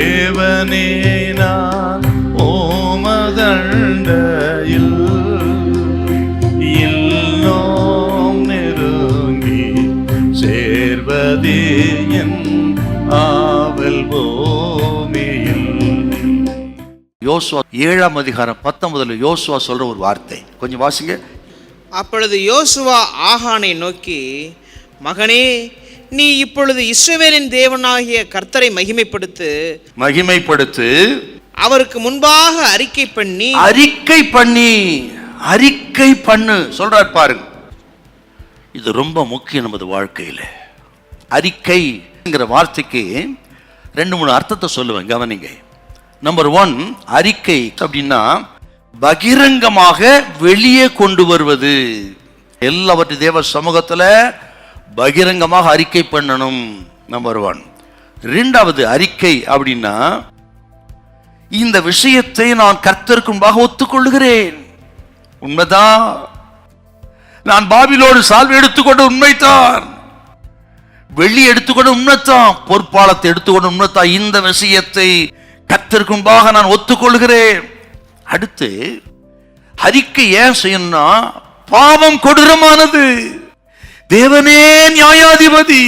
தேவனே நான் ஓமதண்டையில் இன்னும் நெருங்கி சேர்வதே என் ஆவல் பூமியில். யோசுவா 7ஆம் அதிகாரம் 19 யோசுவா சொல்ற ஒரு வார்த்தை கொஞ்சம் வாசிங்க. அப்பொழுது யோசுவா ஆகானை நோக்கி, மகனே, நீ இப்பொழுது இஸ்ரவேலின் தேவனாகிய கர்த்தரை மகிமைப்படுத்து, அவருக்கு முன்பாக அறிக்கை பண்ணு சொல்றார் பாருங்க. இது ரொம்ப முக்கியம் நமது வாழ்க்கையில. அறிக்கைங்கிற வார்த்தைக்கு 2-3 அர்த்தத்தை சொல்லுவேன், கவனிங்க. நம்பர் 1, அறிக்கை அப்படின்னா பகிரங்கமாக வெளியே கொண்டு வருவது. எல்லாவற்றையும் தேவ சமூகத்துல பகிரங்கமாக அறிக்கை பண்ணணும். நம்பர் 1. 2வது அறிக்கை அப்படின்னா இந்த விஷயத்தை நான் கர்த்தருக்கு முன்பாக ஒத்துக்கொள்கிறேன். உண்மைதான், நான் பாபிலோடு சால்வை எடுத்துக்கொண்ட உண்மைதான், வெள்ளி எடுத்துக்கொண்ட உண்மைதான், பொற்பாலத்தை எடுத்துக்கொண்ட உண்மைதான். இந்த விஷயத்தை கர்த்தருக்கு முன்பாக நான் ஒத்துக்கொள்கிறேன். அடுத்து அறிக்கை ஏன் செய்யணும்னா, பாவம் கொடூரமானது, தேவனே நியாயாதிபதி,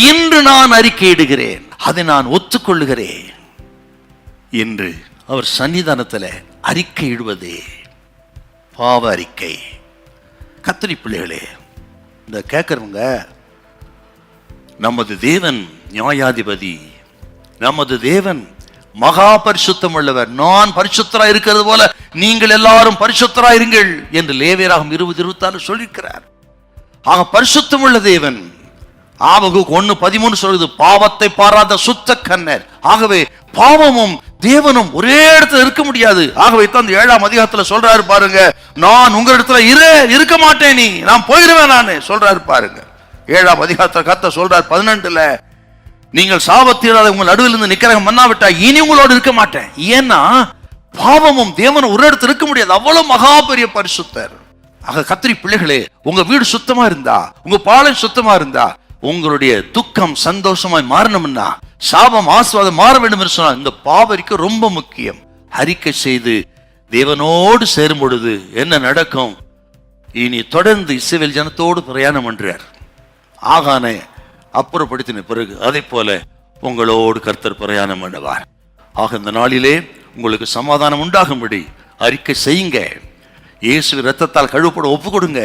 இன்று நான் அறிக்கையிடுகிறேன், அதை நான் ஒத்துக்கொள்ளுகிறேன் என்று அவர் சன்னிதானத்தில் அறிக்கையிடுவதே பாவ அறிக்கை. கர்த்தருடைய பிள்ளைகளே, இந்த கேட்கறவங்க, நமது தேவன் நியாயாதிபதி, நமது தேவன் மகா பரிசுத்தம் உள்ளவர், நான் பரிசுத்தராய் இருக்கிறது போல நீங்கள் எல்லாரும் பரிசுத்தராய் இருங்கள் என்று லேவியராகமம் 20:26 சொல்லியிருக்கிறார். ஆக பரிசுத்தம் உள்ள தேவன். ஆபகுக் 1:13 சொல்லுது, பாவத்தை பாராத சுத்த கன்னர். ஆகவே பாவமும் தேவனும் ஒரே இடத்துல இருக்க முடியாது. ஆகவே தான் 7ஆம் அதிகாரத்துல சொல்றாரு பாருங்க, நான் உங்க இடத்துல இருக்க மாட்டேன், நான் போயிருவேன் நான் சொல்றாரு பாருங்க. 7ஆம் அதிகாரத்துல கர்த்தர் சொல்றார் 18ல, நீங்கள் சாபத்தீராத உங்கள் நடுவில் இருந்து நிக்கிற மன்னாவிட்டா இனி உங்களோடு இருக்க மாட்டேன். ஏன்னா பாவமும் தேவனும் ஒரு இடத்துல இருக்க முடியாது, அவ்வளவு மகா பெரிய பரிசுத்தர். ஆக கர்த்தருடைய பிள்ளைகளே, உங்க வீடு சுத்தமா இருந்தா, உங்க பாலம் சுத்தமா இருந்தா, உங்களுடைய துக்கம் சந்தோஷமாய் மாறணும்னா, சாபம் ஆசீர்வாதம் மாற வேண்டும் என்று சொன்னா, இந்த பாவரிக்கை ரொம்ப முக்கியம். அறிக்கை செய்து தேவனோடு சேரும் பொழுது என்ன நடக்கும்? இனி தொடர்ந்து இஸ்ரவேல் ஜனத்தோடு பிரயாணம் பண்றார். ஆகானை அப்புறப்படுத்தின பிறகு அதை போல உங்களோடு கர்த்தர் பிரயாணம் பண்ணுவார். ஆக இந்த நாளிலே உங்களுக்கு சமாதானம் உண்டாகும்படி அறிக்கை செய்யுங்க. இயேசு இரத்தத்தால் கழுவப்பட ஒப்பு கொடுங்க.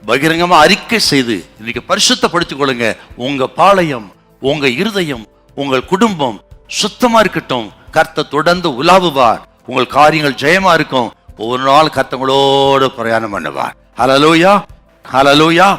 பகிரங்கமா அறிக்கை செய்து இன்னைக்கு பரிசுத்தப்படுத்திக் கொள்ளுங்க. உங்க பாளையம், உங்க இருதயம், உங்கள் குடும்பம் சுத்தமா இருக்கட்டும். கர்த்தர் தொடர்ந்து உலாவுவார். உங்கள் காரியங்கள் ஜெயமா இருக்கும். ஒவ்வொரு நாள் கர்த்தங்களோடு பிரயாணம் பண்ணுவார். ஹல்லேலூயா, ஹல்லேலூயா.